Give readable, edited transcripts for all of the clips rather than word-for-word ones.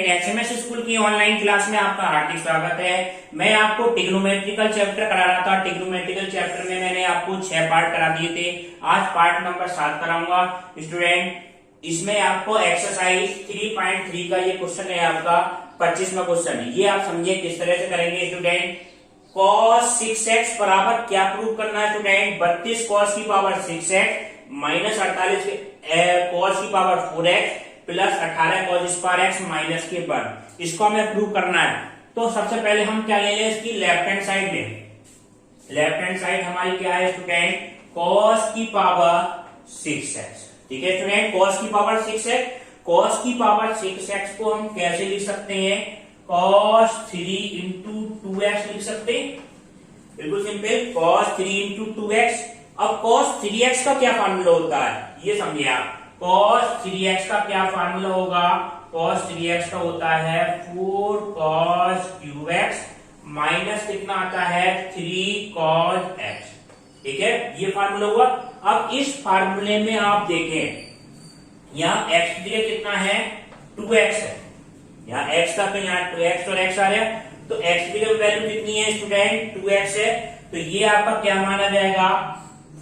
HMS school की online class में आपका हार्दिक स्वागत है। मैं आपको ट्रिग्नोमेट्रिकल चैप्टर करा रहा था। ट्रिग्नोमेट्रिकल चैप्टर में मैंने आपको 6 पार्ट करा दिए थे। आज पार्ट नंबर 7 कराऊंगा स्टूडेंट। इसमें आपको एक्सरसाइज 3.3 का ये क्वेश्चन है, आपका 25वां क्वेश्चन है। ये आप समझिए किस तरह से करेंगे स्टूडेंट। cos 6x बराबर क्या प्रूव करना है स्टूडेंट, 32 cos की पावर 6x माइनस 48 cos की power 4x plus 18 cos square x minus के पर, इसको हमें प्रूव करना है। तो सबसे पहले हम क्या ले लें, इसकी लेफ्ट हैंड साइड लें। लेफ्ट हैंड साइड हमारी क्या है स्टूडेंट, cos की पावर 6x। ठीक है स्टूडेंट, cos की पावर 6x। cos की पावर 6x को हम कैसे लिख सकते हैं, cos 3 इंटू 2x लिख सकते हैं। बिल्कुल सिंपल, cos 3 इंटू 2x। अब cos 3x का क्या फार्मूला होता है, ये समझिए आप। cos 3x का क्या फार्मूला होगा, cos 3x का होता है 4 cos क्यूब x माइनस कितना आता है 3 cos x। ठीक है, ये फार्मूला हुआ। अब इस फार्मूले में आप देखें, यहाँ x की जगह कितना है 2x है, यहाँ x था तो यहाँ 2x और x आ रहा है, तो x की जगह वैल्यू कितनी है स्टूडेंट 2x है। तो ये आपका क्या माना जाएगा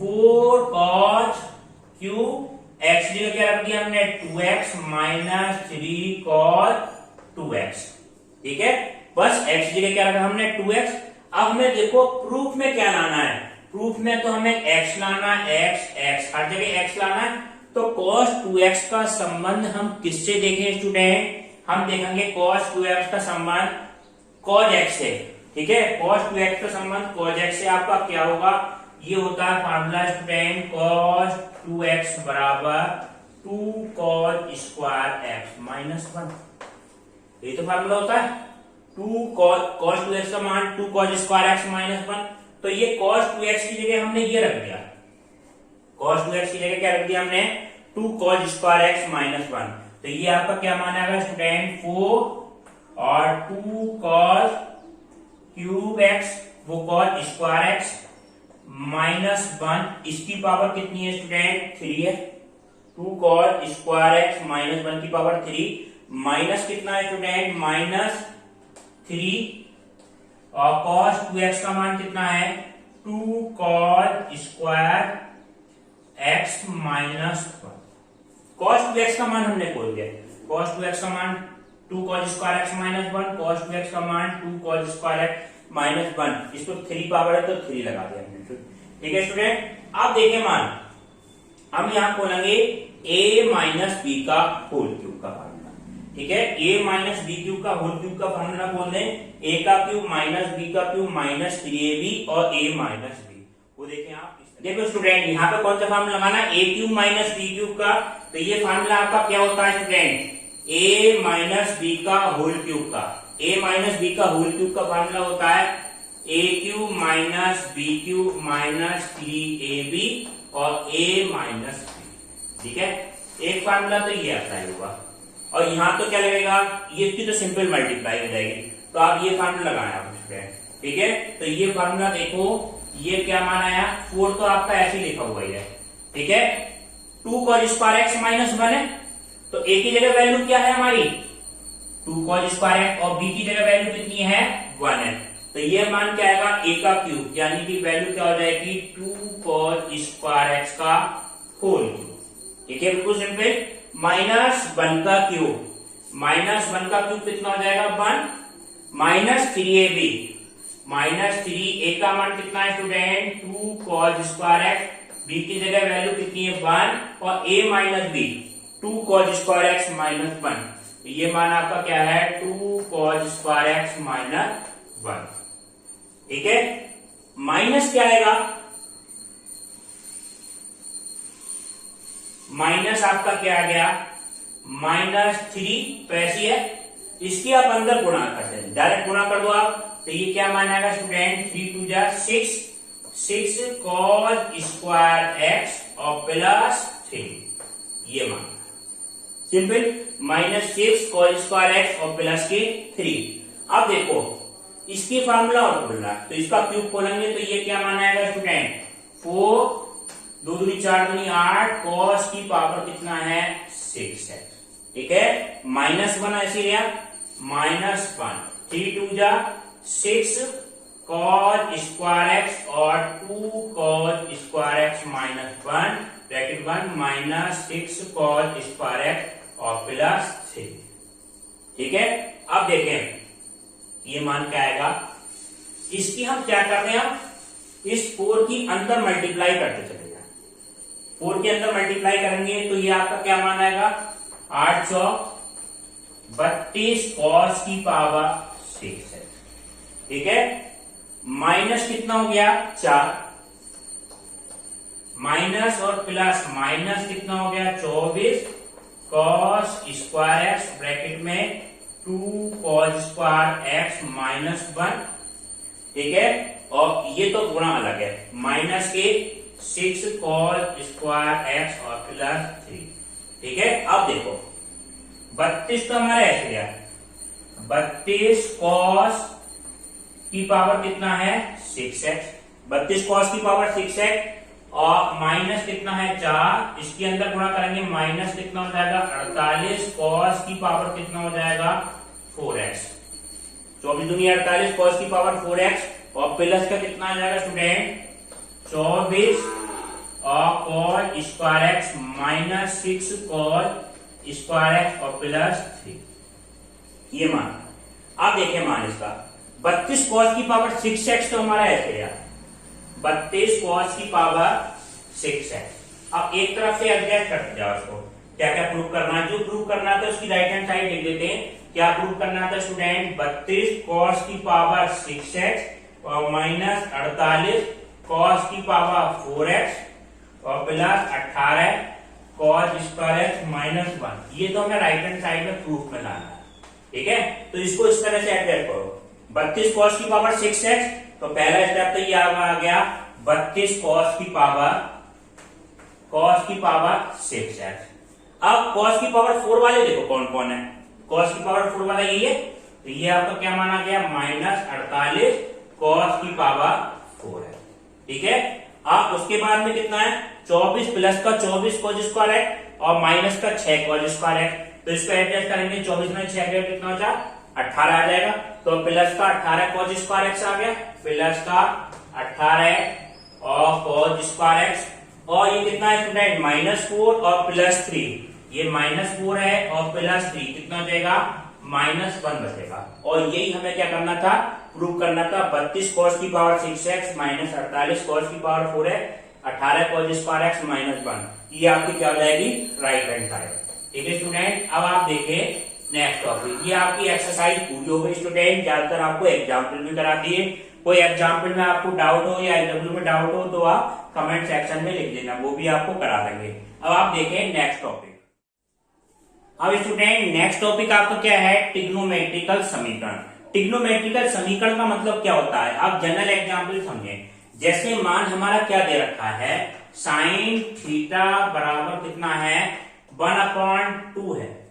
4 cos क्यूब x की जगह क्या रख दिया हमने 2x माइनस 3 cos 2x। ठीक है, बस x की जगह क्या रखा हमने 2x। अब हमें देखो प्रूफ में क्या लाना है, प्रूफ में तो हमें x लाना है, x हर जगह x लाना है। तो cos 2x का संबंध हम किससे देखें स्टूडेंट, हम देखेंगे cos 2x का संबंध cos x से। ठीक है, cos 2x का संबंध cos x से आपका क्या होगा, ये होता है फार्मूला स्टूडेंट cos 2x बराबर 2 cos स्क्वायर x माइनस 1। ये तो फार्मूला होता है 2 cos 2x का मान 2 cos स्क्वायर x माइनस 1। तो ये cos 2x की जगह हमने ये रख दिया, cos 2x की जगह क्या रख दिया हमने 2 cos स्क्वायर x माइनस 1। तो ये आपका क्या मान आएगा स्टूडेंट 4 और 2 cos क्यूब x वो cos स्क्वायर x माइनस 1, इसकी पावर कितनी है स्टूडेंट 3 है। 2 cos स्क्वायर x माइनस 1 की पावर 3 माइनस कितना है स्टूडेंट माइनस 3 और cos 2x का मान कितना है 2 cos square x minus 1। cos 2x का मान हमने खोल दिया, cos 2x का मान 2 cos square x minus 1, cos 2x का मान 2 cos स्क्वायर x माइनस 1, इसको 3 पावर है तो 3 लगा दिया हमने। ठीक है स्टूडेंट, आप देखें मान हम यहां खोलेंगे a माइनस बी का होल क्यूब का फार्मूला। ठीक है, a माइनस बी क्यूब का होल क्यूब का फार्मूला बोल दें, a का क्यूब माइनस b का क्यूब माइनस 3ab और a माइनस b। वो देखें आप, देखो स्टूडेंट यहाँ पे कौन सा फार्मूला लगाना है, a cube minus b cube का। तो ये फार्मूला आपका क्या होता है स्टूडेंट a माइनस b का होल क्यूब का। a माइनस b का होल क्यूब का फार्मूला होता है a cube minus b cube minus 3ab और a माइनस b। ठीक है, एक फार्मूला तो ये आता है होगा, और यहाँ तो क्या लगेगा, ये इसकी तो सिंपल मल्टीप्लाई हो जाएगी, तो आप ये फार्मूला लगाना है स्टूडेंट। ठीक है, तो ये फार्मूला देखो, ये क्या मान आया 4 तो आपका ऐसे ही लिखा हुआ है। ठीक है, 2 cos स्क्वायर x माइनस 1 है, तो a की जगह वैल्यू क्या है हमारी 2 cos स्क्वायर x और b की जगह वैल्यू कितनी है 1 है। तो ये मान क्या आएगा a का क्यूब, यानी कि वैल्यू क्या हो जाएगी 2 cos स्क्वायर x का होल क्यूब। ठीक है, बिल्कुल सिंपल, माइनस 1 का क्यूब, माइनस 1 का क्यूब कितना हो जाएगा 1 माइनस 3ab माइनस 3, a का मान कितना है student 2 cos square x, b की जगह वैल्यू कितनी है 1 और a minus b 2 cos square x minus 1। ये मान आपका क्या है 2 cos स्क्वायर x माइनस 1। ठीक है, माइनस क्या आएगा, माइनस आपका क्या आ गया माइनस 3, तो ऐसी है, इसकी आप अंदर गुणा करते हैं, डायरेक्ट गुणा कर दो आप। तो ये क्या मान आएगा स्टूडेंट 3 2 जा 6 cos स्क्वायर x और प्लस 3, ये मान simple minus 6 cos square x और प्लस के 3। अब देखो इसकी फार्मूला और खोलना है, तो इसका क्यूब खोलेंगे तो ये क्या मान आएगा स्टूडेंट 4 2 दूनी 4 दूनी 8 cos की पावर कितना है 6 है। ठीक है, माइनस 1 ऐसी रहा, -1, 3 2 जा 6 cos स्क्वायर एक्स और 2 cos square x -1 bracket 1 -6 cos square x और +3। ठीक है, अब देखें ये मान क्या आएगा। इसकी हम क्या कर रहे हैं, इस 4 की अंदर मल्टीप्लाई करते चले जाए। 4 के अंदर मल्टीप्लाई करेंगे तो ये आपका क्या मान आएगा, 832 cos की पावर 6 है। ठीक है, माइनस कितना हो गया 4, माइनस और प्लस माइनस कितना हो गया 24 cos स्क्वायर एक्स ब्रैकेट में 2 cos स्क्वायर एक्स -1। ठीक है, और ये तो गुणा अलग है, माइनस के 6 cos स्क्वायर एक्स और +3। ठीक है, अब देखो 32 तो हमारा ऐसे गया, 32 cos की पावर कितना है 6x, 32 cos की पावर 6x और माइनस कितना है 4, इसके अंदर गुणा करेंगे माइनस कितना हो जाएगा 48 cos की पावर कितना हो जाएगा 4x, 24 दूनी 48 cos की पावर 4x और प्लस का कितना आ जाएगा स्टूडेंट 24 और cos square x -6 cos square x और +3। ये मान, अब देखें मान इसका 32 cos की पावर 6x तो हमारा ऐसे गया, 32 cos की पावर 6x। अब एक तरफ से एडजस्ट करते जाओ उसको, क्या क्या प्रूव करना है, जो प्रूव करना था उसकी राइट हैंड साइड लिख देते हैं। क्या प्रूव करना था स्टूडेंट, 32 cos की पावर 6x और -48 cos की पावर 4x और +18 cos स्क्वायर एक्स -1। ये तो हमें राइट हैंड साइड में प्रूफ में लाना है। ठीक है, तो इसको इस तरह से एडजस्ट करो, 32 cos की पावर 6x, तो पहला स्टेप तो ये आ गया 32 cos की पावर 6x। अब cos की पावर 4 वाले देखो कौन कौन है, cos की पावर 4 वाला ये है, तो ये आपका क्या माना गया -48 cos की पावर 4 है। ठीक है, अब उसके बाद में कितना है 24 प्लस का 24 cos स्क्वायर है और माइनस का 6 cos स्क्वायर है, तो इसको एडजस्ट करेंगे 24 में 6 कितना हो जाए 18 आ जाएगा, तो प्लस का 18 cos स्क्वायर एक्स आ गया, प्लस का 18 और cos स्क्वायर एक्स, और ये कितना है स्टूडेंट -4 और +3, ये -4 है और +3 कितना हो जाएगा -1 बचेगा। और यही हमें क्या करना था, प्रूव करना था 32 cos की पावर 6x -48 cos की पावर 4 है, 18 cos स्क्वायर एक्स -1, ये आपकी क्या हो जाएगी राइट हैंड साइड। ठीक है स्टूडेंट, अब आप देखें नेक्स्ट टॉपिक, ये आपकी एक्सरसाइज पूरी हो गई स्टूडेंट। ज्यादातर आपको एग्जाम्पल भी करा दिए, कोई एग्जाम्पल में आपको डाउट हो या एलडब्ल्यू में डाउट हो तो आप कमेंट सेक्शन में लिख देना, वो भी आपको करा देंगे। अब आप देखें नेक्स्ट टॉपिक। अब स्टूडेंट नेक्स्ट टॉपिक आपका क्या है, ट्रिग्नोमेट्रिकल समीकरण। ट्रिग्नोमेट्रिकल समीकरण का मतलब क्या होता है, आप जनरल एग्जाम्पल समझें। जैसे मान हमारा क्या दे रखा है, साइन थीटा बराबर कितना है 1/2 है,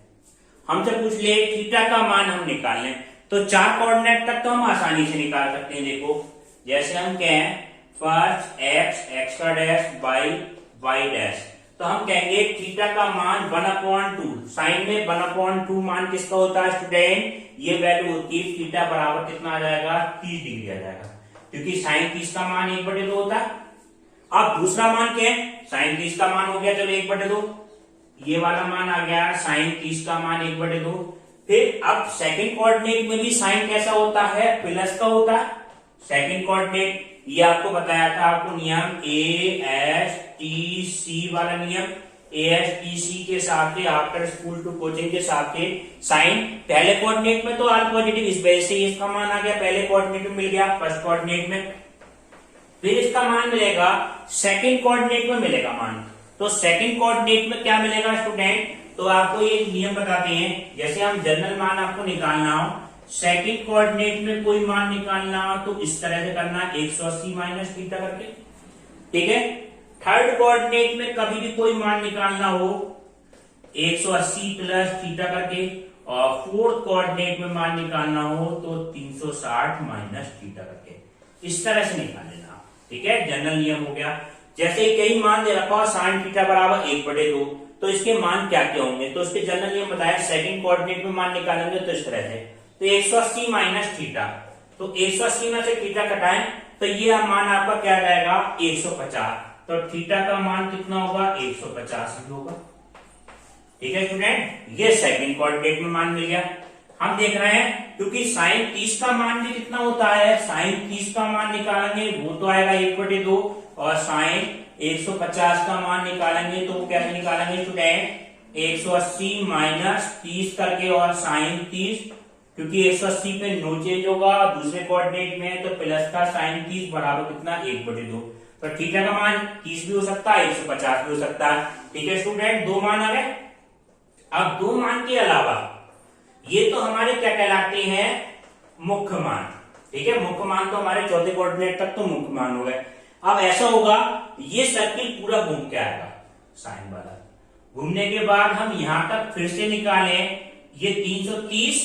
हमसे पूछ ले थीटा का मान हम निकाल लें, तो 4 कोऑर्डिनेट तक तो हम आसानी से निकाल सकते हैं। देखो जैसे हम कहें फर्स्ट x का डैश y डैश, तो हम कहेंगे थीटा का मान 1/2, साइन में 1/2 मान किसका होता है स्टूडेंट, ये वैल्यू होती है थीटा बराबर कितना आ जाएगा 30 डिग्री आ जाएगा, क्योंकि साइन 30 का मान 1/2 होता है। अब दूसरा मान क्या है, साइन 30 का मान हो गया चलो 1/2, ये वाला मान आ गया साइन 30 का मान 1/2। फिर अब सेकंड कोऑर्डिनेट में भी साइन कैसा होता है, प्लस का होता है। सेकंड कोऑर्डिनेट ये आपको बताया था, आपको नियम ASTC वाला नियम, ASTC के हिसाब से आफ्टर स्कूल टू कोचिंग के हिसाब से साइन पहले कोऑर्डिनेट में तो ऑल पॉजिटिव, इस वजह से इसका मान आ गया पहले कोऑर्डिनेट में मिल गया फर्स्ट कोऑर्डिनेट में, फिर इसका मान मिलेगा सेकंड कोऑर्डिनेट में मिलेगा मान। तो सेकंड कोऑर्डिनेट में क्या मिलेगा स्टूडेंट, तो आपको ये नियम बताते हैं, जैसे हम जनरल मान आपको निकालना हो, सेकंड कोऑर्डिनेट में कोई मान निकालना हो तो इस तरह से करना 180 माइनस थीटा करके। ठीक है, थर्ड कोऑर्डिनेट में कभी भी कोई मान निकालना हो 180 प्लस थीटा करके, और फोर्थ कोऑर्डिनेट में मान निकालना हो तो 360 माइनस थीटा करके, इस तरह से निकाल लेना। ठीक है, जनरल नियम हो गया। जैसे कई मान दे रखा हो साइन थीटा बराबर 1/2, तो इसके मान क्या क्या होंगे, तो उसके जनरल नियम बताया, सेकंड कोऑर्डिनेट में मान निकालेंगे तो इस तरह से, तो 180 माइनस थीटा, तो 180 में से थीटा घटाएं तो ये मान आपका क्या जाएगा 150, तो थीटा का मान कितना होगा 150 ही होगा। ठीक है स्टूडेंट, ये सेकंड कोऑर्डिनेट में मान मिल गया। हम देख रहे हैं क्योंकि साइन 30 का मान भी कितना होता है, साइन 30 का मान निकालेंगे वो तो आएगा 1/2, और साइन 150 का मान निकालेंगे तो वो कैसे निकालेंगे स्टूडेंट, 180 माइनस 30 करके और साइन 30, क्योंकि 180 पे नो चेंज होगा, दूसरे कोऑर्डिनेट में तो प्लस का साइन 30 बराबर कितना 1/2, तो थीटा का मान 30 भी हो सकता है 150 भी हो सकता है। ठीक है स्टूडेंट, दो मान आ गए। अब दो मान के अलावा ये तो हमारे क्या कहलाते हैं, मुख्य मान। ठीक है, मुख्य मान तो हमारे चौथे कोऑर्डिनेट तक तो मुख्य मान हो गए। अब ऐसा होगा ये सर्किल पूरा घूम के आएगा साइन वाला, घूमने के बाद हम यहां तक फिर से निकालें, ये 330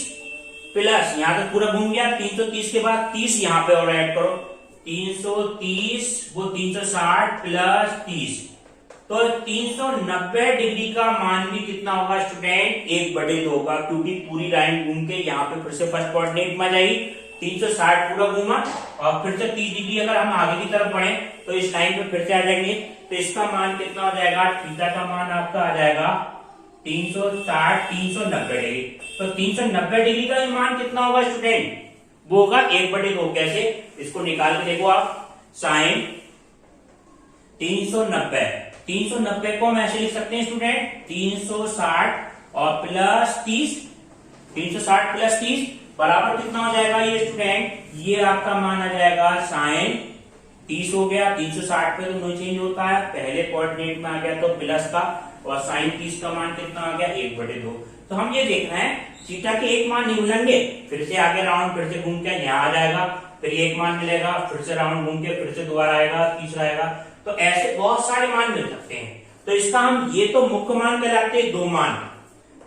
प्लस यहां तक पूरा घूम गया, 330 के बाद 30 यहां पे और ऐड करो, 330 वो 360 प्लस 30, तो 390 डिग्री का मान भी कितना होगा स्टूडेंट 1/2 होगा, क्योंकि पूरी लाइन घूम के यहाँ पे फिर से फर्स्ट कोऑर्डिनेट में जाएगी, 360 पूरा घूमा और फिर से 30 डिग्री अगर हम आगे की तरफ बढ़े तो इस लाइन पे फिर से आ जाएंगे, तो इसका मान कितना हो जाएगा, थीटा का मान आपका आ जाएगा 360 390 डिग्री, तो 390 डिग्री का मान कितना होगा स्टूडेंट, वो होगा 1/2। कैसे, इसको निकाल के देखो आप, साइन 390 को हम ऐसे लिख सकते हैं स्टूडेंट 360 और प्लस 30, 360 प्लस 30 बराबर कितना हो जाएगा ये स्टूडेंट, ये आपका मान आ जाएगा साइन 30 हो गया, 360 पे तो नो चेंज होता है, पहले कोऑर्डिनेट में आ गया तो प्लस का, और साइन 30 का मान कितना आ गया 1/2। तो हम ये देख रहे हैं थीटा के एक मान नहीं मिलेंगे, फिर से आगे राउंड फिर से घूम के यहाँ आ जाएगा, फिर एक मान मिलेगा, फिर से राउंड घूम के फिर से दोबारा आएगा, तीसरा आएगा, तो ऐसे बहुत सारे मान मिल सकते हैं। तो इसका हम, ये तो मुख्य मान कहलाते हैं, दो मान,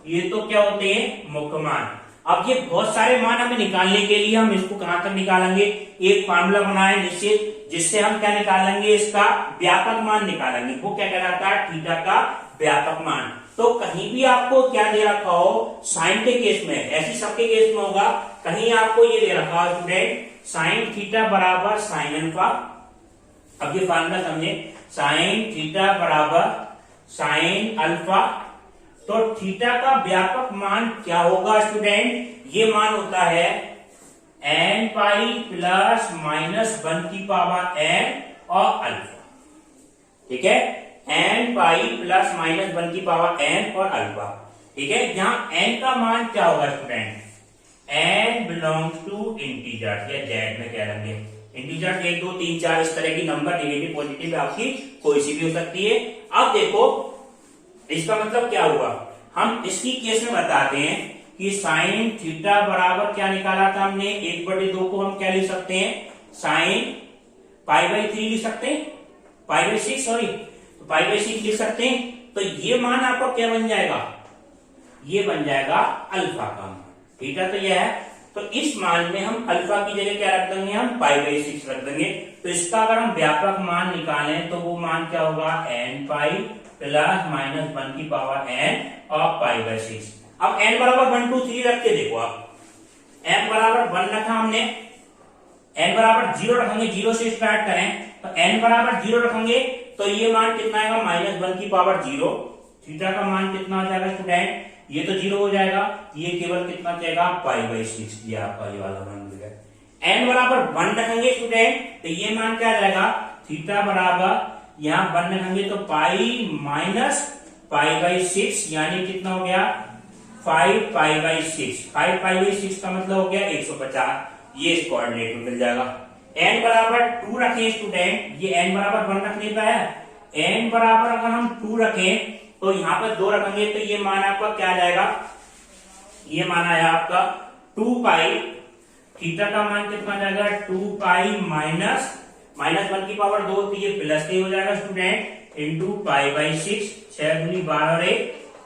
ये तो क्या होते हैं मुख्य मान। अब ये बहुत सारे मान हमें निकालने के लिए हम इसको कहां तक निकालेंगे, एक फार्मूला बनाए निश्चित, जिससे हम क्या निकालेंगे, इसका व्यापक मान निकालेंगे, वो क्या कहलाता है थीटा का व्यापक मान। तो कहीं भी आपको क्या दे रखा हो, साइन के केस में, ऐसी सबके केस में होगा, कहीं आपको ये दे रखा हो स्टूडेंट साइन थीटा बराबर साइन अल्फा, अब ये फार्मूला समझे, साइन थीटा बराबर साइन अल्फा, तो थीटा का व्यापक मान क्या होगा स्टूडेंट, ये मान होता है n पाई प्लस माइनस 1 की पावर n और अल्फा। ठीक है, n पाई प्लस माइनस 1 की पावर n और अल्फा। ठीक है, यहाँ n का मान क्या होगा student, n belongs to integer, या z में कह लेंगे इंटीजर, 1 2 3 4 इस तरह की नंबर, नेगेटिव पॉजिटिव आपकी कोई सी भी हो सकती है। अब देखो इसका मतलब क्या हुआ, हम इसकी केस में बताते हैं कि साइन थीटा बराबर क्या निकाला था हमने, 1/2 को हम क्या लिख सकते हैं, साइन π/3 लिख सकते हैं, π/6 सॉरी, तो π/6 लिख सकते हैं। तो ये मान आपका क्या बन जाएगा, ये बन जाएगा अल्फा का मान, थीटा तो यह है, तो इस मान में हम अल्फा की जगह क्या रख देंगे, हम π/6 रख देंगे। तो इसका अगर हम व्यापक मान निकालें तो वो मान क्या होगा, n पाई प्लस माइनस 1 की पावर n और π/6। अब n बराबर 1 2 3 रख के देखो आप, n बराबर 1 रखा हमने, n बराबर 0 रखेंगे, 0 से स्टार्ट करें, तो n बराबर 0 रखेंगे तो ये मान कितना आएगा, माइनस 1 की पावर 0, थीटा का मान कितना हो जाएगा स्टूडेंट, ये तो 0 हो जाएगा, ये केवल कितना जाएगा π/6, ये आपका ये वाला मान मिल गया। n बराबर 1 रखेंगे स्टूडेंट, तो ये मान क्या जाएगा, थीटा बराबर यहाँ 1 रखेंगे तो पाई माइनस π/6, यानी कितना हो गया 5 π/6, 5 π/6 का मतलब हो गया 150, ये इस कोऑर्डिनेट में मिल जाएगा। n बराबर 2 रखें स्टूडेंट, ये n बराबर 1 रख नहीं पाया, n बराबर अगर हम 2 रखें तो यहाँ पर 2 रखेंगे तो ये मान आपका क्या आ जाएगा, ये मान आया आपका 2 पाई, थीटा का मान कितना जाएगा 2 पाई माइनस 1 की पावर 2, तो ये प्लस के हो जाएगा स्टूडेंट, इंटू π/6, 6 दूनी 12 और 1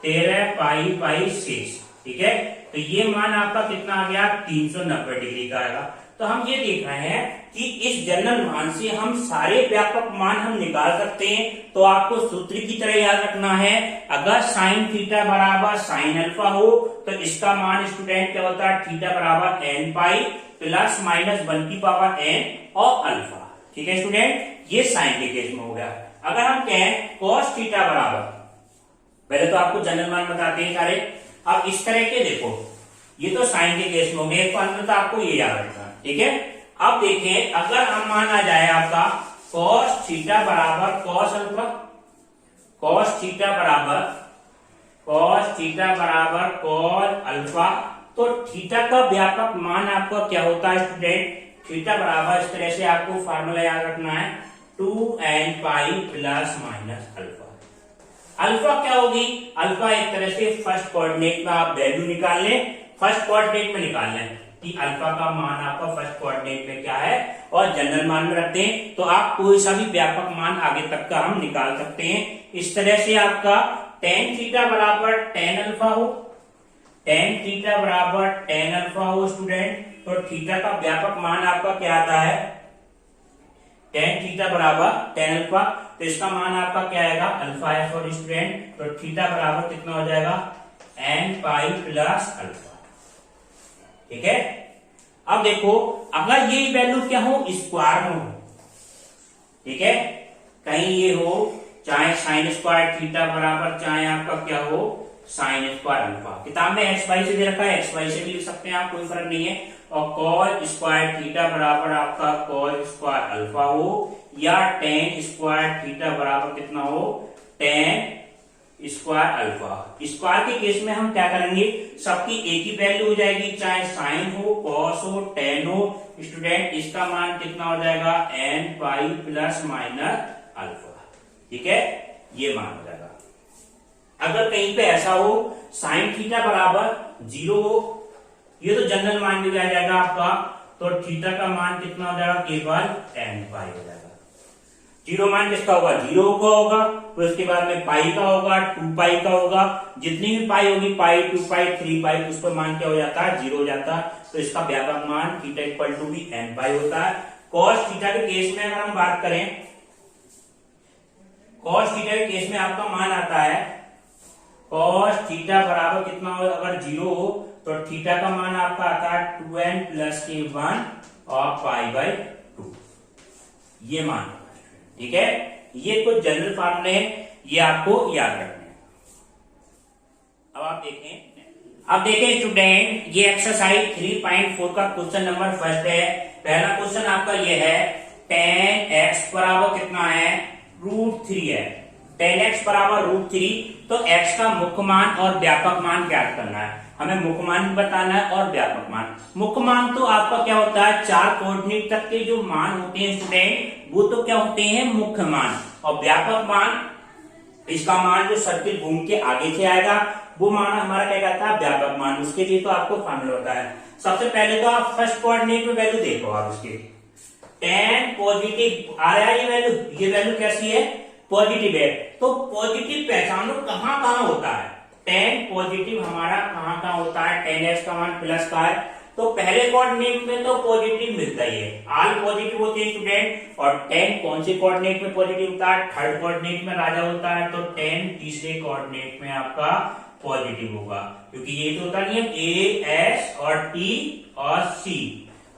13 π/6। ठीक है, तो ये मान आपका कितना आ गया 390 डिग्री का आएगा। तो हम ये देख रहे हैं कि इस जनरल मान से हम सारे व्यापक मान हम निकाल सकते हैं। तो आपको सूत्र की तरह याद रखना है, अगर साइन थीटा बराबर साइन अल्फा हो तो इसका मान स्टूडेंट क्या होता है, थीटा बराबर एन पाई प्लस माइनस 1 की पावर एन और अल्फा। ठीक है स्टूडेंट, ये साइन के केस में हो गया। अगर हम कहें कॉस थीटा बराबर, पहले तो आपको जनरल मान बताते हैं सारे। अब इस तरह के देखो, ये तो साइन के केस में हो गए, तो अंदर आपको ये याद रखना। ठीक है, अब देखें अगर हम मान आ जाए आपका कॉस थीटा बराबर कॉस अल्फा, कॉस थीटा बराबर कॉस अल्फा, तो थीटा का व्यापक मान आपका क्या होता है स्टूडेंट, थीटा बराबर इस तरह से आपको फार्मूला याद रखना है 2n पाई प्लस माइनस अल्फा। अल्फा क्या होगी, अल्फा एक तरह से फर्स्ट कोऑर्डिनेट में आप वैल्यू निकाल लें, फर्स्ट कोऑर्डिनेट में निकाल लें कि अल्फा का मान आपका फर्स्ट कोऑर्डिनेट में क्या है और जनरल मान में रखते हैं, तो आप कोई सा भी व्यापक मान आगे तक का हम निकाल सकते हैं। इस तरह से आपका टेन थीटा बराबर टेन अल्फा हो, टेन थीटा बराबर टेन अल्फा हो स्टूडेंट, तो थीटा का व्यापक मान आपका क्या आता है, टेन थीटा बराबर टेन अल्फा, तो इसका मान आपका क्या आएगा, अल्फा है फॉर स्टूडेंट, तो थीटा बराबर कितना हो जाएगा, एन पाई प्लस अल्फा। ठीक है, अब देखो अगर ये वैल्यू क्या हो, स्क्वायर में हो, ठीक है, कहीं ये हो चाहे साइन स्क्वायर थीटा बराबर चाहे आपका क्या हो साइन स्क्वायर अल्फा, किताब में एक्स वाई से दे रखा है, एक्स वाई से भी लिख सकते हैं आप, कोई फर्क नहीं है। और कॉस स्क्वायर थीटा बराबर आपका कॉस स्क्वायर अल्फा हो या टेन स्क्वायर थीटा बराबर कितना हो, टेन स्क्वायर अल्फा। स्क्वायर के केस में हम क्या करेंगे, सबकी एक ही वैल्यू हो जाएगी, चाहे साइन हो कॉस हो टेन हो स्टूडेंट, इसका मान कितना हो जाएगा, n pi plus minus alpha. ठीक है, ये मान हो जाएगा। अगर कहीं पे ऐसा हो साइन थीटा बराबर 0 हो, ये तो जनरल मान भी आ जाएगा आपका, तो थीटा का मान कितना हो जाएगा, केवल एन पाई हो जाएगा। 0 मान किसका होगा, 0 का होगा, तो इसके बाद में पाई का होगा, 2 पाई का होगा, जितनी भी पाई होगी, पाई 2 पाई 3 पाई, उस पर मान क्या हो जाता है, 0 हो जाता है, तो इसका व्यापक मान थीटा इक्वल टू भी एन पाई होता है। कॉस थीटा के केस में अगर हम बात करें, कॉस थीटा के केस में आपका मान आता है कॉस थीटा बराबर कितना हो, अगर 0 हो तो थीटा का मान आपका आता है 2n प्लस के 1 और पाई बाई 2, ये मान। ठीक है, ये कुछ जनरल फार्मूले हैं, ये आपको याद रखने हैं। अब देखें स्टूडेंट, ये एक्सरसाइज 3.4 का क्वेश्चन नंबर फर्स्ट है। पहला क्वेश्चन आपका ये है, tan x बराबर कितना है, √3 है, tan x बराबर √3, तो x का मुख्य मान और व्यापक मान ज्ञात करना है। हमें मुख्य मान भी बताना है और व्यापक मान। मुख्य मान तो आपका क्या होता है, 4 कोऑर्डिनेट तक के जो मान होते हैं स्टूडेंट, वो तो क्या होते हैं, मुख्य मान। और व्यापक मान, इसका मान जो सर्किल घूम के आगे से आएगा वो मान हमारा क्या कहता है, व्यापक मान। उसके लिए तो आपको फार्मूला होता है। सबसे पहले तो आप फर्स्ट कोऑर्डिनेट में वैल्यू देखो, आप इसकी tan पॉजिटिव आ रहा है, ये वैल्यू कैसी है, पॉजिटिव है, तो पॉजिटिव पहचानो कहां कहां होता है। tan पॉजिटिव हमारा कहां कहां होता है, tan x का मान प्लस का है, तो पहले कोऑर्डिनेट में तो पॉजिटिव मिलता ही है, ऑल पॉजिटिव होते हैं स्टूडेंट। और tan कौन से कोऑर्डिनेट में पॉजिटिव होता है, थर्ड कोऑर्डिनेट में राजा होता है, तो tan तीसरे कोऑर्डिनेट में आपका पॉजिटिव होगा, क्योंकि ये तो होता नहीं है a s और t और c।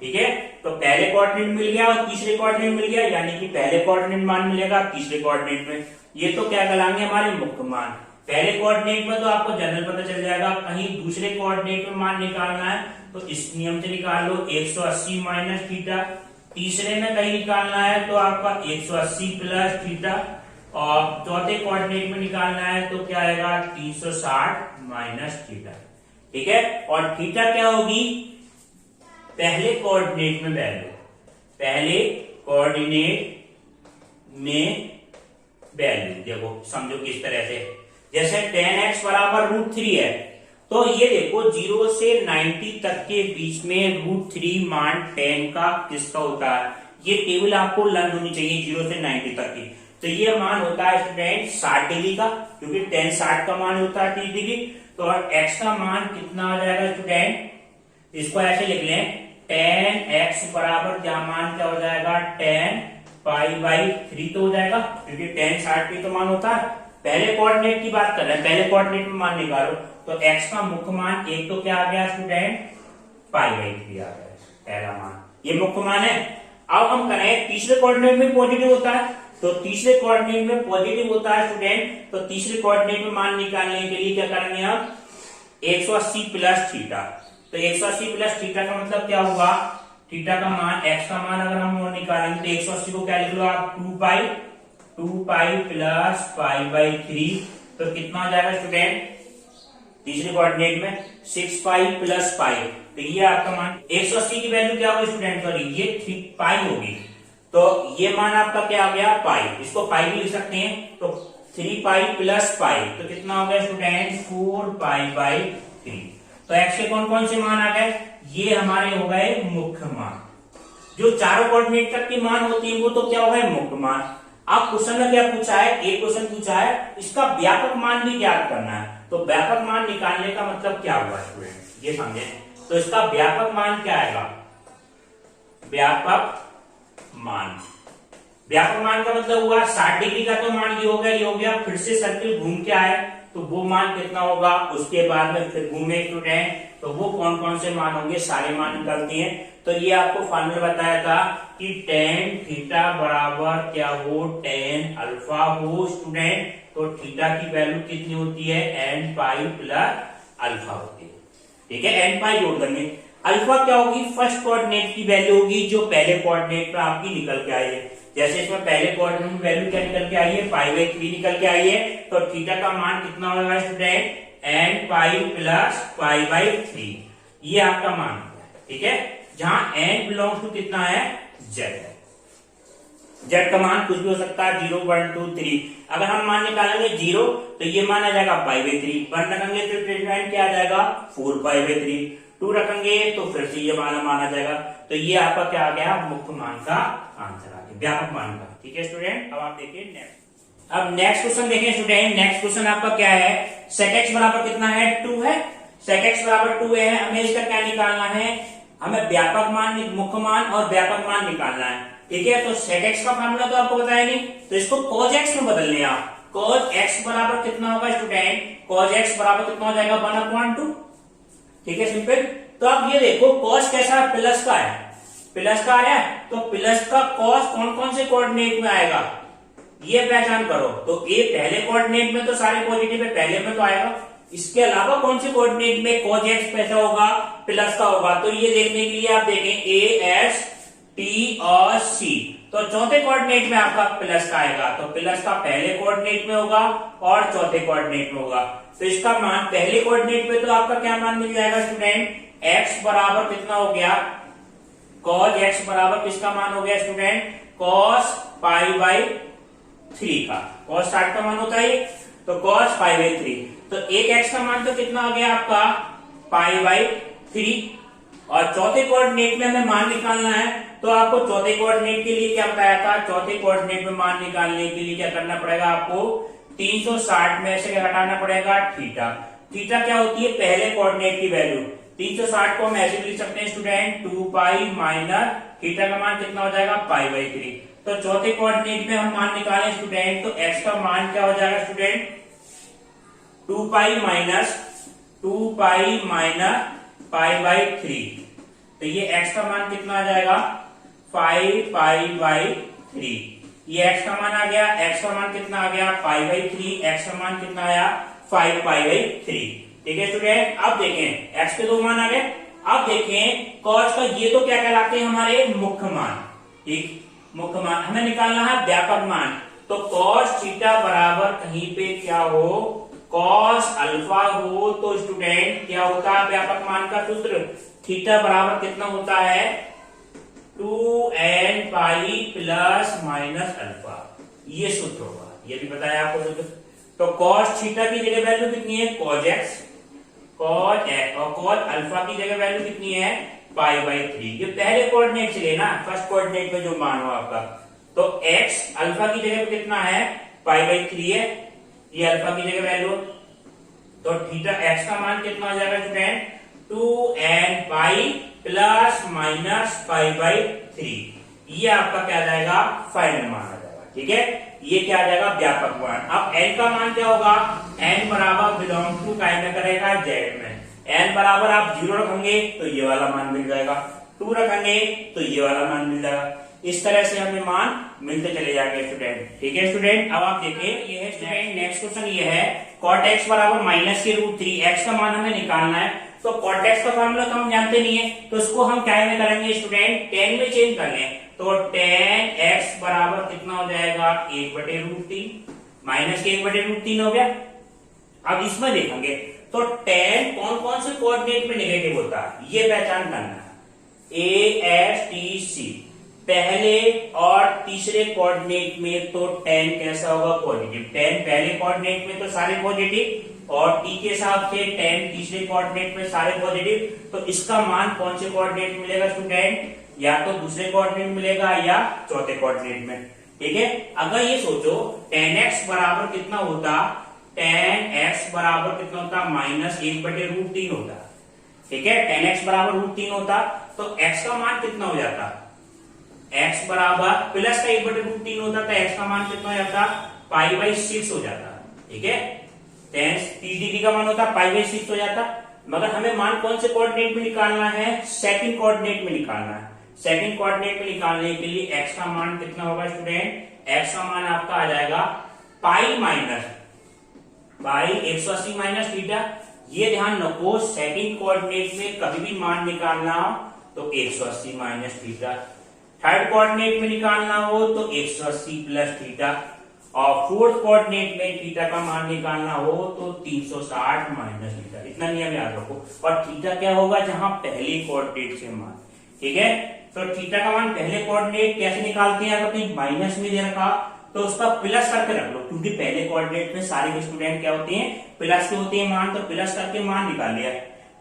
ठीक है, तो पहले कोऑर्डिनेट मिल गया और तीसरे कोऑर्डिनेट मिल गया, यानी कि पहले कोऑर्डिनेट मान मिलेगा तीसरे कोऑर्डिनेट में। ये तो क्या कहलाएंगे, हमारे मुख्य मान। पहले कोऑर्डिनेट में तो आपको जनरल पता चल जाएगा, कहीं दूसरे कोऑर्डिनेट में मान निकालना है तो इस नियम से निकाल लो, 180 माइनस थीटा। तीसरे में कहीं निकालना है तो आपका 180 प्लस थीटा, और चौथे कोऑर्डिनेट में निकालना है तो क्या आएगा, 360 माइनस थीटा। ठीक है, और थीटा क्या होगी, पहले कोऑर्डिनेट में वैल्यू, पहले कोऑर्डिनेट में वैल्यू देखो, समझो किस तरह से, जैसे tan x बराबर √3 है, तो ये देखो 0 से 90 तक के बीच में √3 मान tan का किसका होता है, ये टेबल आपको लर्न होनी चाहिए 0 से 90 तक की। तो ये मान होता है स्टूडेंट 60 डिग्री का, क्योंकि tan 60 का मान होता है 30 डिग्री। तो x का मान कितना आ जाएगा स्टूडेंट, इसको ऐसे लिख लें, टेन एक्स बराबर क्या मान क्या हो जाएगा, टेन पाई बाई 3 तो हो जाएगा, क्योंकि टेन 60 तो मान होता है। पहले कोऑर्डिनेट की बात कर रहे हैं, पहले कोऑर्डिनेट में मान निकालो, तो x का मुख्य मान एक तो क्या आ गया स्टूडेंट, पाई बाई 3 आ गया पहला मान, ये मुख्य मान है। अब हम करें तीसरे कोऑर्डिनेट में पॉजिटिव होता है, तो तीसरे कोऑर्डिनेट में पॉजिटिव होता है स्टूडेंट, तो तीसरे कोऑर्डिनेट में मान निकालने के लिए क्या करेंगे हम, 180 प्लस थीटा। तो 180 प्लस थीटा का मतलब क्या होगा, थीटा का मान, एक्स का मान अगर हम निकालेंगे तो 180 को क्या लिख लो आप, 2 पाई प्लस पाई बाई 3, तो कितना आ जाएगा स्टूडेंट तीसरे कोऑर्डिनेट में, 6 पाई प्लस पाई, तो ये आपका मान 180 की वैल्यू क्या होगी स्टूडेंट, सॉरी ये 3 पाई होगी, तो ये मान आपका क्या आ गया पाई, इसको पाई भी लिख सकते हैं, तो 3 पाई प्लस पाई, तो कितना हो गया स्टूडेंट 4 पाई बाई 3। तो एक्स के कौन कौन से मान आ गए, ये हमारे हो गए मुख्य मान। जो चारों कोऑर्डिनेट तक के मान होते हैं वो तो क्या हो गए मुख्य मान। अब क्वेश्चन में क्या पूछा है, एक क्वेश्चन पूछा है इसका व्यापक मान भी ज्ञात करना है, तो व्यापक मान निकालने का मतलब क्या हुआ स्टूडेंट, ये समझे। तो इसका व्यापक मान क्या आएगा, व्यापक मान, व्यापक मान का मतलब हुआ 60 डिग्री का तो मान ये हो गया, फिर से सर्किल घूम के आए तो वो मान कितना होगा, उसके बाद में फिर घूमे स्टूडेंट, तो वो कौन कौन से मान होंगे, सारे मान निकलते हैं। तो ये आपको फार्मूला बताया था कि टेन थीटा बराबर क्या हो, टेन अल्फा हो स्टूडेंट, तो थीटा की वैल्यू कितनी होती है, एन पाई प्लस अल्फा होती है, ठीक है, एन पाई जोड़ देंगे। अल्फा क्या होगी, फर्स्ट कोऑर्डिनेट की वैल्यू होगी जो पहले कोऑर्डिनेट पर आपकी निकल के आई है, जैसे इसमें पहले कोऑर्डिनेट में वैल्यू क्या निकल के आई है, पाई बाई 3 निकल के आई है, तो थीटा का मान कितना होगा student, n pi plus pi by 3, ये आपका मान है, ठीक है, जहां n बिलोंग्स टू कितना है, z है, z का मान कुछ भी हो सकता है, 0 1 2 3, अगर हम मान निकालेंगे 0 तो ये मान आ जाएगा पाई बाई 3, 1 रखेंगे तो डिटरमिनेंट क्या आ जाएगा 4 पाई बाई 3, 2 रखेंगे तो फिर से ये मान आ जाएगा, तो ये आपका क्या आ गया, मुख्य मान का आंसर आ गया, व्यापक मान का, ठीक है स्टूडेंट। अब आप देखिए नेक्स्ट, अब नेक्स्ट क्वेश्चन देखें स्टूडेंट, नेक्स्ट क्वेश्चन आपका क्या है, sec x बराबर कितना है, 2 है, sec x बराबर 2 है, हमें इसका क्या निकालना है, हमें व्यापक मान, मुख्य मान और व्यापक मान निकालना है, ठीक है। तो sec x का फार्मूला तो आपको बताया नहीं, तो इसको cos x में बदल लें आप, cos x बराबर कितना होगा स्टूडेंट, cos x बराबर कितना हो जाएगा 1/2, ठीक है सिंपल। तो अब ये देखो cos कैसा है, प्लस का है, प्लस का आया, तो प्लस का cos कौन कौन से कोऑर्डिनेट में आएगा ये पहचान करो, तो ये पहले कोऑर्डिनेट में तो सारे पॉजिटिव है, पहले में तो आएगा, इसके अलावा कौन से कोऑर्डिनेट में cos x कैसा होगा, प्लस का होगा, तो ये देखने के लिए आप देखें a s t और c, तो चौथे कोऑर्डिनेट में आपका प्लस का आएगा, तो प्लस का पहले कोऑर्डिनेट में होगा और चौथे कोऑर्डिनेट में होगा, तो इसका मान पहले कोऑर्डिनेट में तो आपका क्या मान मिल जाएगा स्टूडेंट, x बराबर कितना हो गया, cos x बराबर किसका मान हो गया स्टूडेंट, cos पाई बाई 3 का, cos 60 का मान होता है, तो cos पाई बाई 3, तो एक x का मान तो कितना आ गया आपका पाई बाई 3, और चौथे कोऑर्डिनेट में हमें मान निकालना है, तो आपको चौथे कोऑर्डिनेट के लिए क्या बताया था, चौथे कोऑर्डिनेट में मान निकालने के लिए क्या करना पड़ेगा आपको, 360 में से हटाना पड़ेगा थीटा, थीटा क्या होती है पहले कोऑर्डिनेट की वैल्यू, 360 को हम ऐसे भी लिख सकते हैं स्टूडेंट 2 पाई माइनस थीटा का मान कितना हो जाएगा पाई बाई 3, तो चौथे कोऑर्डिनेट में हम मान निकालें स्टूडेंट, तो x का मान क्या हो जाएगा student 2 pi minus pi by 3, तो ये x का मान कितना आ जाएगा 5 पाई बाई 3, ये x का मान आ गया, x का मान कितना आ गया पाई बाई 3, x का मान कितना आया 5 पाई बाई 3, ठीक है स्टूडेंट। अब देखें x के दो मान आ गए, अब देखें cos का ये तो क्या कहलाते हैं हमारे मुख्य मान, ठीक, मुख्य मान हमें निकालना है व्यापक मान, तो cos थीटा बराबर कहीं पे क्या हो, cos अल्फा हो, तो स्टूडेंट क्या होता है व्यापक मान का सूत्र, थीटा बराबर कितना होता है 2n पाई प्लस माइनस अल्फा, ये सूत्र होगा, ये भी बताया आपको सूत्र। तो cos थीटा की जगह वैल्यू कितनी है cos x, और cos अल्फा की जगह वैल्यू कितनी है पाई बाई 3, ये पहले कोऑर्डिनेट से लेना, फर्स्ट कोऑर्डिनेट में जो मान हो आपका, तो x अल्फा की जगह पे कितना है पाई बाई 3 है, ये अल्फा की जगह वैल्यू, तो थीटा x का मान कितना हो जाएगा student 2n pi plus minus pi by 3। ये आपका क्या आ जाएगा, फाइनल मान आ जाएगा। ठीक है, ये क्या आ जाएगा, व्यापक मान। अब n का मान क्या होगा, n बराबर बिलोंग टू काय में करेगा, z में। n बराबर आप 0 रखेंगे तो ये वाला मान मिल जाएगा, 2 रखेंगे तो ये वाला मान मिल जाएगा। इस तरह से हमें मान मिलते चले जाएंगे स्टूडेंट। ठीक है स्टूडेंट, अब आप देखिए ये है स्टूडेंट, नेक्स्ट क्वेश्चन ये है cot x बराबर माइनस के रूट 3, x का मान हमें निकालना है। तो cot x का फॉर्मूला तो हम जानते नहीं है, तो इसको हम क्या में करेंगे स्टूडेंट, tan में चेंज कर लें। तो tan x बराबर कितना हो जाएगा, 1/√3 माइनस के 1/√3 हो गया। अब इसमें देखेंगे तो tan कौन कौन से कोऑर्डिनेट में नेगेटिव होता है ये पहचान करना है। ASTC पहले और तीसरे कोऑर्डिनेट में तो tan कैसा होगा, पॉजिटिव। tan पहले कोऑर्डिनेट में तो सारे पॉजिटिव और t के हिसाब से tan तीसरे कोऑर्डिनेट में सारे पॉजिटिव। तो इसका मान कौन से कोऑर्डिनेट में मिलेगा स्टूडेंट, या तो दूसरे कोऑर्डिनेट में मिलेगा या चौथे कोऑर्डिनेट में। ठीक है, अगर ये सोचो tan x बराबर कितना होता, tan x बराबर कितना होता, माइनस 1/√3 होता। ठीक है, tan x बराबर √3 होता तो x का मान कितना हो जाता, x बराबर प्लस का 1/√3 होता तो x का मान कितना हो जाता, π/6 हो जाता। ठीक है, tan 30 डिग्री का मान होता π/6 हो जाता। मगर हमें मान कौन से कोऑर्डिनेट में निकालना है, सेकंड कोऑर्डिनेट में निकालना है। सेकंड कोऑर्डिनेट में निकालने के लिए x का मान कितना होगा स्टूडेंट, x का मान आपका आ जाएगा पाई माइनस 180 माइनस थीटा। ये ध्यान रखो, सेकंड कोऑर्डिनेट में कभी भी मान निकालना हो तो 180 माइनस थीटा, थर्ड कोऑर्डिनेट में निकालना हो तो 180 प्लस थीटा, और फोर्थ कोऑर्डिनेट में थीटा का मान निकालना हो तो 360 माइनस थीटा। इतना नियम याद रखो। और थीटा क्या होगा, जहां पहले कोऑर्डिनेट से मान। ठीक है, तो थीटा का मान पहले कोऑर्डिनेट कैसे निकालते हैं, अगर कहीं माइनस में दे रखा तो उसका प्लस करके रख लो, क्योंकि पहले कोऑर्डिनेट में सारे स्टूडेंट क्या होते हैं, प्लस के होते हैं मान, तो प्लस करके मान निकाल लिया।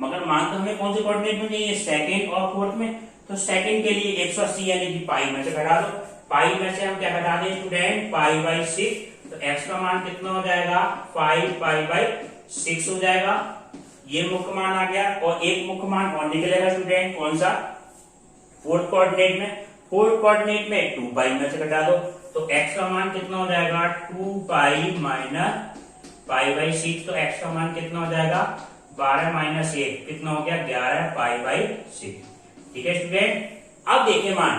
मगर मान तो हमें कौन से कोऑर्डिनेट में चाहिए, सेकंड और फोर्थ में। तो सेकंड के लिए 180 यानी कि पाई में से घटा दो, पाई में से हम क्या घटा दें स्टूडेंट, π/6। तो x का मान कितना हो जाएगा, 5π/6 हो जाएगा। ये मुख्य मान आ गया, और एक मुख्य मान और निकलेगा स्टूडेंट, कौन सा, फोर्थ कोऑर्डिनेट में। फोर्थ कोऑर्डिनेट में 2π में से घटा दो, तो x का मान कितना हो जाएगा, 2π माइनस π/6। तो x का मान कितना हो जाएगा, 12 माइनस 1 कितना हो गया, 11π/6। ठीक है स्टूडेंट, अब देखिए मान,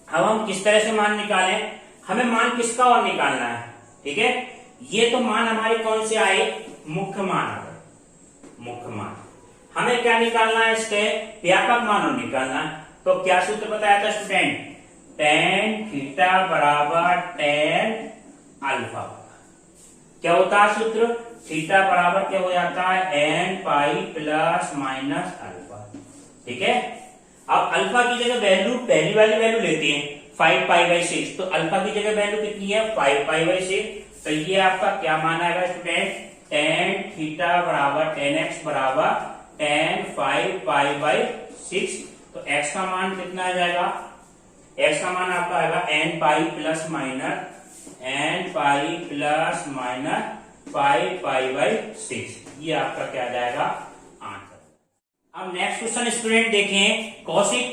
अब हम किस तरह से मान निकालें, हमें मान किसका और निकालना है। ठीक है, ये तो मान हमारे कौन से आए, मुख्य मान आ गए, मुख्य मान। हमें क्या निकालना है, इसके व्यापक मान और निकालना है। तो क्या सूत्र बताया था स्टूडेंट, tan थीटा बराबर tan अल्फा। क्या होता है सूत्र, थीटा बराबर क्या हो जाता है, n पाई प्लस माइनस अल्फा। ठीक है, अब अल्फा की जगह वैल्यू पहली वाली वैल्यू लेते हैं 5π/6, तो अल्फा की जगह वैल्यू कितनी है, 5π/6। तो ये आपका क्या मान आएगा स्टूडेंट, tan थीटा बराबर tan x बराबर tan 5π/6। तो x का मान कितना आ जाएगा, x का मान आपका आएगा n पाई प्लस माइनस 5π/6। ये आपका क्या आ जाएगा, आंसर। अब नेक्स्ट क्वेश्चन स्टूडेंट देखें, कॉसिक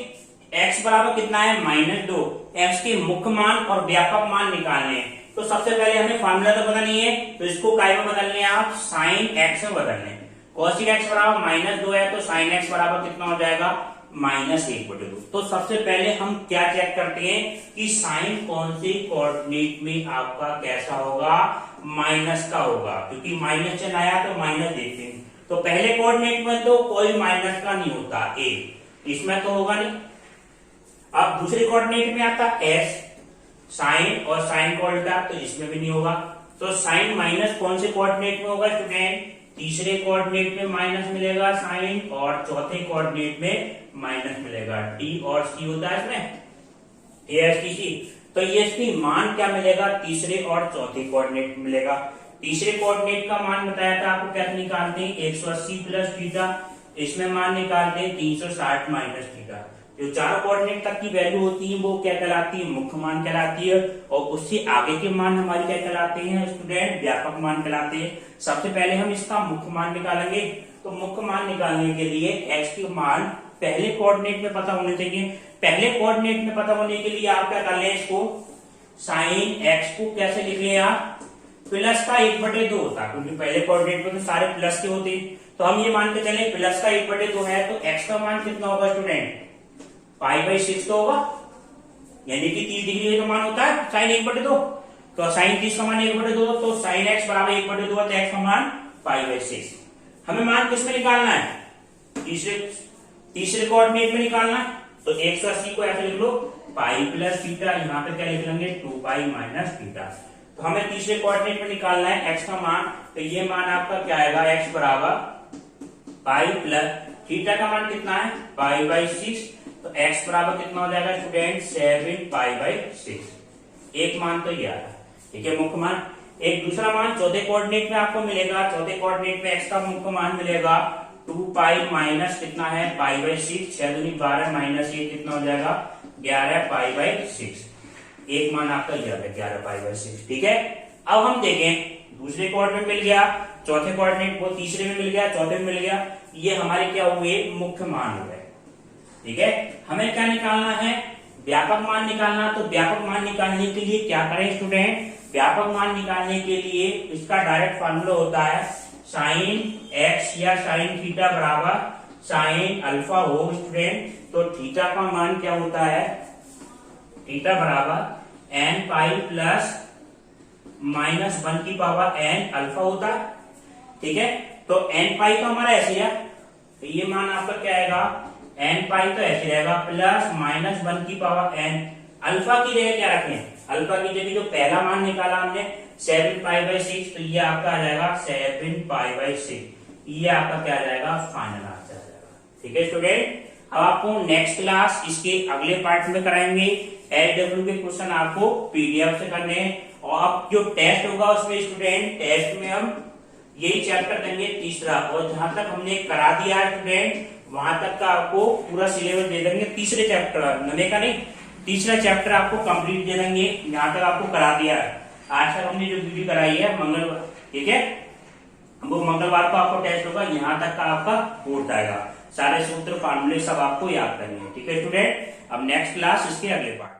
x बराबर कितना है, -2। x के मुख्य मान और व्यापक मान निकालने हैं। तो सबसे पहले हमें फार्मूला तो पता नहीं है, तो इसको काय में बदलने हैं आप, साइन x में बदलने। कॉसिक x बराबर -2 है, तो साइन x बराबर कितना हो जाएगा, -1/2। तो सबसे पहले हम क्या चेक करते हैं कि साइन कौन से कोऑर्डिनेट में आपका कैसा होगा, माइनस का होगा, क्योंकि माइनस से आया तो माइनस देखते हैं। तो पहले कोऑर्डिनेट में तो कोई माइनस का नहीं होता, a, इसमें तो होगा नहीं। अब दूसरे कोऑर्डिनेट में आता s, साइन और साइन का उल्टा, तो इसमें भी नहीं होगा। तो साइन माइनस कौन से कोऑर्डिनेट में होगा स्टूडेंट, तीसरे कोऑर्डिनेट में माइनस मिलेगा साइन, और चौथे कोऑर्डिनेट में माइनस मिलेगा, d और c होता है इसमें, ASTC। तो ये इसकी मान क्या मिलेगा, तीसरे और चौथे कोऑर्डिनेट मिलेगा। तीसरे कोऑर्डिनेट का मान बताया था आपको, कैसे निकालते हैं, 180 प्लस थीटा, इसमें मान निकालते हैं 360 माइनस थीटा। जो चारों कोऑर्डिनेट तक की वैल्यू होती है वो क्या कहलाती है, मुख्य मान कहलाती है, और उससे आगे के मान हमारे क्या कहलाते हैं स्टूडेंट, व्यापक मान कहलाते हैं। सबसे पहले हम इसका मुख्य मान निकालेंगे। तो मुख्य मान निकालने के लिए x के मान पहले कोऑर्डिनेट में पता होने चाहिए। पहले कोऑर्डिनेट में पता होने के लिए आप क्या कर लें, इसको साइन एक्स को कैसे लिख लें आप, प्लस का 1/2 होता, क्योंकि पहले कोऑर्डिनेट में तो सारे प्लस के होते। तो हम ये मान के चले प्लस का 1/2 है, तो एक्स का मान कितना होगा स्टूडेंट, π/6 तो होगा, यानी कि 30 डिग्री का मान होता है साइन 1/2। तो साइन 30 का मान 1/2, तो साइन एक्स बराबर 1/2 है, तो एक्स का मान π/6। हमें मान किस में निकालना है, तीसरे कोऑर्डिनेट में निकालना है। तो 180 को ऐसे लिख लो पाई प्लस थीटा, यहाँ पे क्या लिख लेंगे 2π माइनस थीटा। तो हमें तीसरे कोऑर्डिनेट में निकालना है एक्स का मान, तो ये मान आपका क्या आएगा, एक्स बराबर पाई प्लस थीटा का मान कितना है π/6, तो एक्स बराबर कितना हो जाएगा स्टूडेंट 7π/6। एक मान तो ये आया, ठीक है, मुख्य मान। एक दूसरा मान चौथे कोऑर्डिनेट में आपको मिलेगा, चौथे कोऑर्डिनेट में एक्स का मुख्य मान मिलेगा 2π माइनस कितना है π/6, 6 दूनी 12 माइनस ये कितना हो जाएगा 11π/6। एक मान आपका ये है 11π/6, ठीक है। अब हम देखें दूसरे कोऑर्डिनेट मिल गया, चौथे कोऑर्डिनेट वो तीसरे में मिल गया, चौथे में मिल गया, ये हमारे क्या हुए मुख्य मान हुए, ठीक है। हमें क्या निकालना है, व्यापक मान निकालना। तो व्यापक मान निकालने के लिए क्या करें स्टूडेंट, व्यापक मान निकालने के लिए इसका डायरेक्ट फार्मूला होता है साइन एक्स या साइन थीटा बराबर साइन अल्फा हो स्टूडेंट। तो थीटा का मान क्या होता है, थीटा बराबर n प्लस -1n अल्फा होता है, ठीक है। तो n तो हमारा ऐसे है, तो ये मान आपका क्या आएगा n तो ऐसे रहेगा प्लस -1n। अल्फा की जगह क्या रखें, अल्फा की जगह जो पहला मान निकाला हमने 7π/6, तो ये आपका आ जाएगा 7π/6। ये आपका क्या आ जाएगा फाइनल आंसर आ जाएगा, ठीक है स्टूडेंट। अब आपको नेक्स्ट क्लास इसके अगले पार्ट में कराएंगे। LW के क्वेश्चन आपको PDF से करने हैं, और अब जो टेस्ट होगा उसमें स्टूडेंट टेस्ट में हम यही चैप्टर देंगे तीसरा, और जहां तक हमने करा दिया है स्टूडेंट वहां तक का आपको पूरा सिलेबस दे देंगे। तीसरे चैप्टर नवे का नहीं, तीसरा चैप्टर आपको कंप्लीट दे देंगे, यहाँ तक आपको करा दिया है। आज तक हमने जो वीडियो कराई है मंगलवार, ठीक है, वो मंगलवार को आपको टेस्ट होगा, यहाँ तक का आपका कोर्स आएगा। सारे सूत्र फार्मूले सब आपको याद करने हैं, ठीक है स्टूडेंट। अब नेक्स्ट क्लास इसके अगले पार्ट।